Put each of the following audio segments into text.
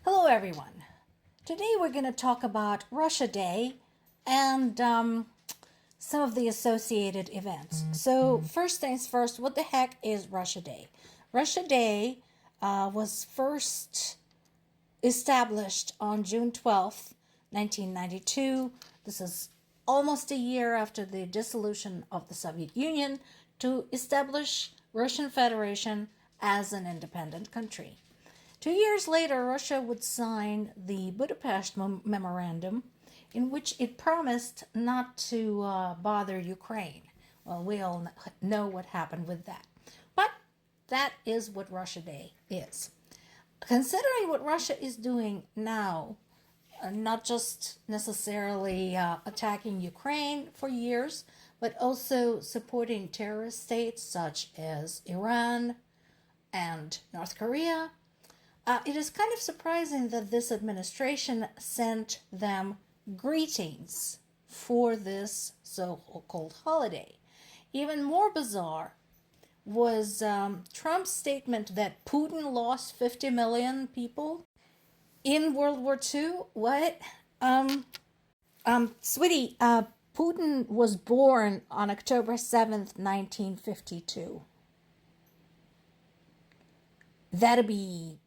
Hello, everyone. Today we're going to talk about Russia Day and some of the associated events. So, first things first, what the heck is Russia Day? Russia Day was first established on June 12th, 1992. This is almost a year after the dissolution of the Soviet Union to establish Russian Federation as an independent country. 2 years later, Russia would sign the Budapest Memorandum, in which it promised not to bother Ukraine. Well, we all know what happened with that. But that is what Russia Day is. Considering what Russia is doing now, not just necessarily attacking Ukraine for years, but also supporting terrorist states such as Iran and North Korea, it is kind of surprising that this administration sent them greetings for this so-called holiday. Even more bizarre was Trump's statement that Putin lost 50 million people in World War II. What? Sweetie, Putin was born on October 7th, 1952. That'd be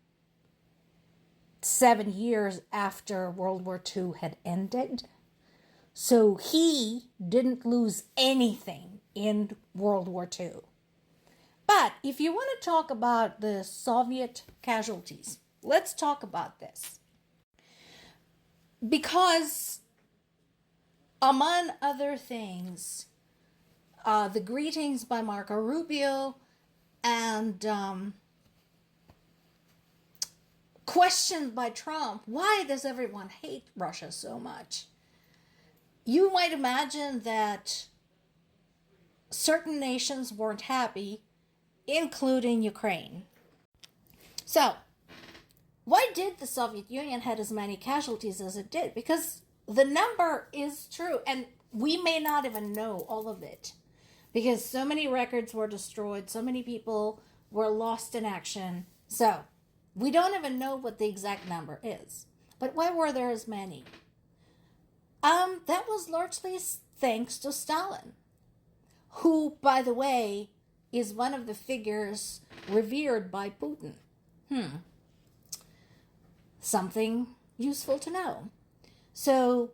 7 years after World War II had ended. So he didn't lose anything in World War II. But if you want to talk about the Soviet casualties, let's talk about this. Because, among other things, the greetings by Marco Rubio and questioned by Trump, why does everyone hate Russia so much? You might imagine that certain nations weren't happy, including Ukraine. So, why did the Soviet Union have as many casualties as it did? Because the number is true, and we may not even know all of it, because so many records were destroyed, so many people were lost in action. So, we don't even know what the exact number is. But why were there as many? That was largely thanks to Stalin, who, by the way, is one of the figures revered by Putin. Something useful to know. So,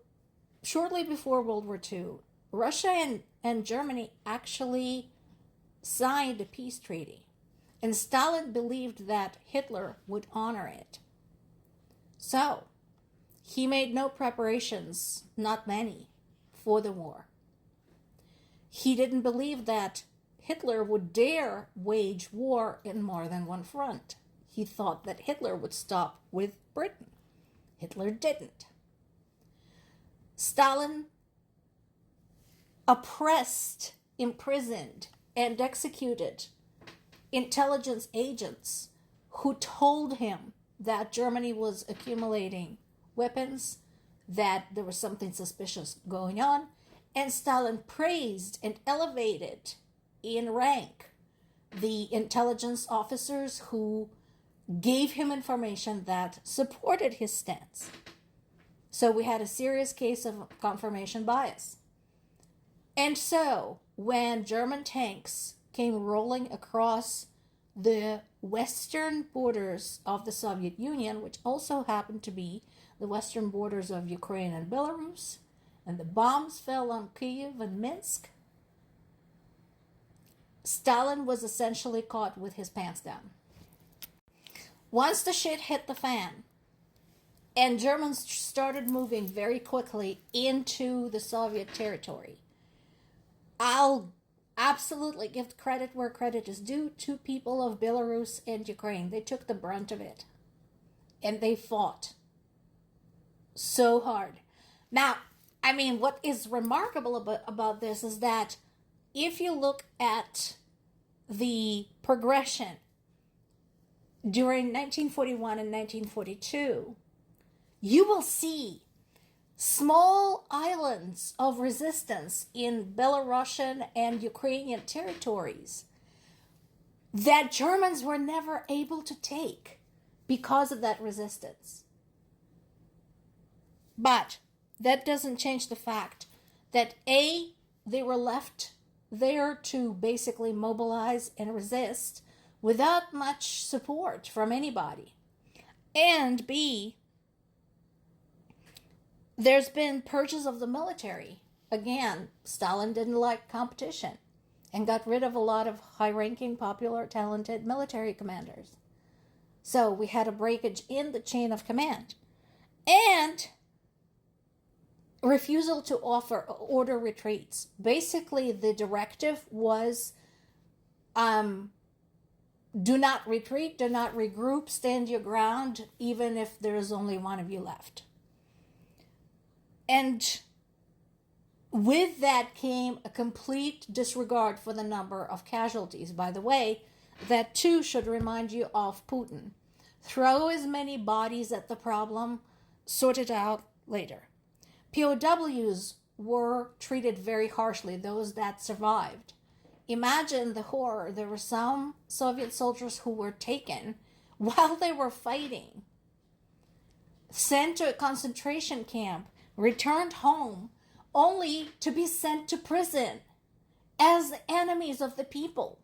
shortly before World War II, Russia and Germany actually signed a peace treaty. And Stalin believed that Hitler would honor it. So, he made no preparations, not many, for the war. He didn't believe that Hitler would dare wage war in more than one front. He thought that Hitler would stop with Britain. Hitler didn't. Stalin oppressed, imprisoned, and executed intelligence agents who told him that Germany was accumulating weapons, that there was something suspicious going on, and Stalin praised and elevated in rank the intelligence officers who gave him information that supported his stance. So we had a serious case of confirmation bias. And so when German tanks came rolling across the western borders of the Soviet Union, which also happened to be the western borders of Ukraine and Belarus, and the bombs fell on Kyiv and Minsk, Stalin was essentially caught with his pants down. Once the shit hit the fan, and Germans started moving very quickly into the Soviet territory, I'll absolutely give credit where credit is due to people of Belarus and Ukraine. They took the brunt of it. And they fought so hard. Now, I mean, what is remarkable about this is that if you look at the progression during 1941 and 1942, you will see small islands of resistance in Belarusian and Ukrainian territories that Germans were never able to take because of that resistance. But that doesn't change the fact that A, they were left there to basically mobilize and resist without much support from anybody. And B, there's been purges of the military. Again, Stalin didn't like competition and got rid of a lot of high-ranking, popular, talented military commanders. So we had a breakage in the chain of command. And refusal to order retreats. Basically, the directive was do not retreat, do not regroup, stand your ground, even if there's only one of you left. And with that came a complete disregard for the number of casualties. By the way, that too should remind you of Putin. Throw as many bodies at the problem, sort it out later. POWs were treated very harshly, those that survived. Imagine the horror. There were some Soviet soldiers who were taken while they were fighting, sent to a concentration camp, returned home, only to be sent to prison as enemies of the people.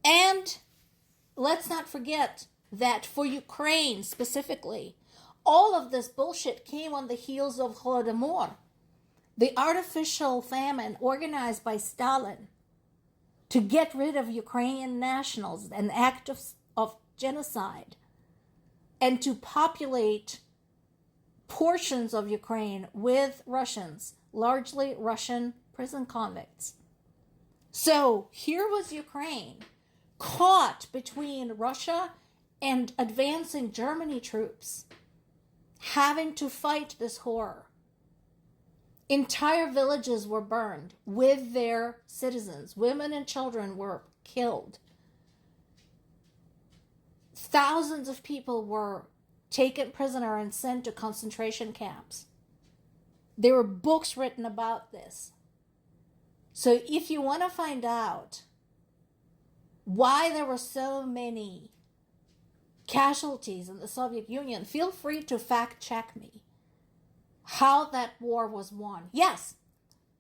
And let's not forget that for Ukraine specifically, all of this bullshit came on the heels of Holodomor, the artificial famine organized by Stalin to get rid of Ukrainian nationals, an act of genocide, and to populate portions of Ukraine with Russians, largely Russian prison convicts. So here was Ukraine caught between Russia and advancing Germany troops, having to fight this horror. Entire villages were burned with their citizens. Women and children were killed. Thousands of people were taken prisoner and sent to concentration camps. There were books written about this. So if you want to find out why there were so many casualties in the Soviet Union, feel free to fact check me. How that war was won. Yes,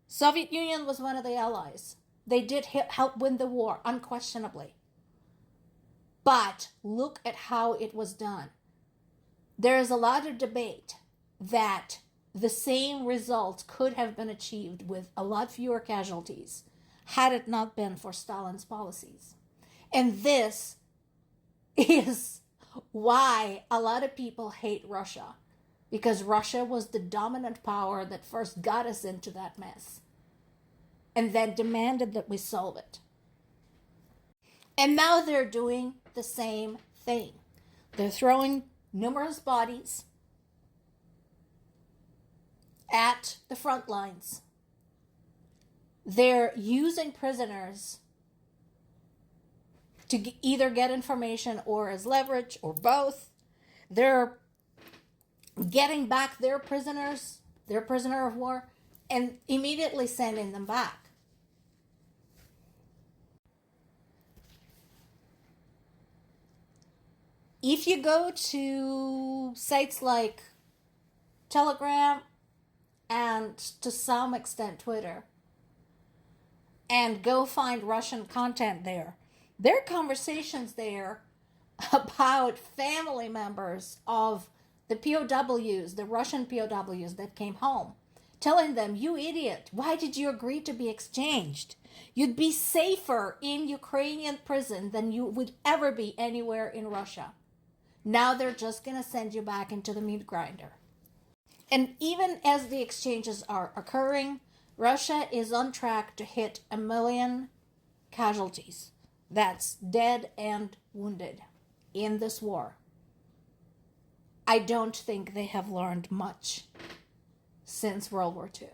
Soviet Union was one of the allies. They did help win the war, unquestionably. But look at how it was done. There is a lot of debate that the same result could have been achieved with a lot fewer casualties had it not been for Stalin's policies. And this is why a lot of people hate Russia, because Russia was the dominant power that first got us into that mess and then demanded that we solve it. And now they're doing the same thing. They're throwing numerous bodies at the front lines. They're using prisoners to either get information or as leverage or both. They're getting back their prisoners, their prisoner of war, and immediately sending them back. If you go to sites like Telegram and to some extent Twitter and go find Russian content there are conversations there about family members of the POWs, the Russian POWs that came home, telling them, you idiot, why did you agree to be exchanged? You'd be safer in Ukrainian prison than you would ever be anywhere in Russia. Now they're just going to send you back into the meat grinder. And even as the exchanges are occurring, Russia is on track to hit 1 million casualties. That's dead and wounded in this war. I don't think they have learned much since World War II.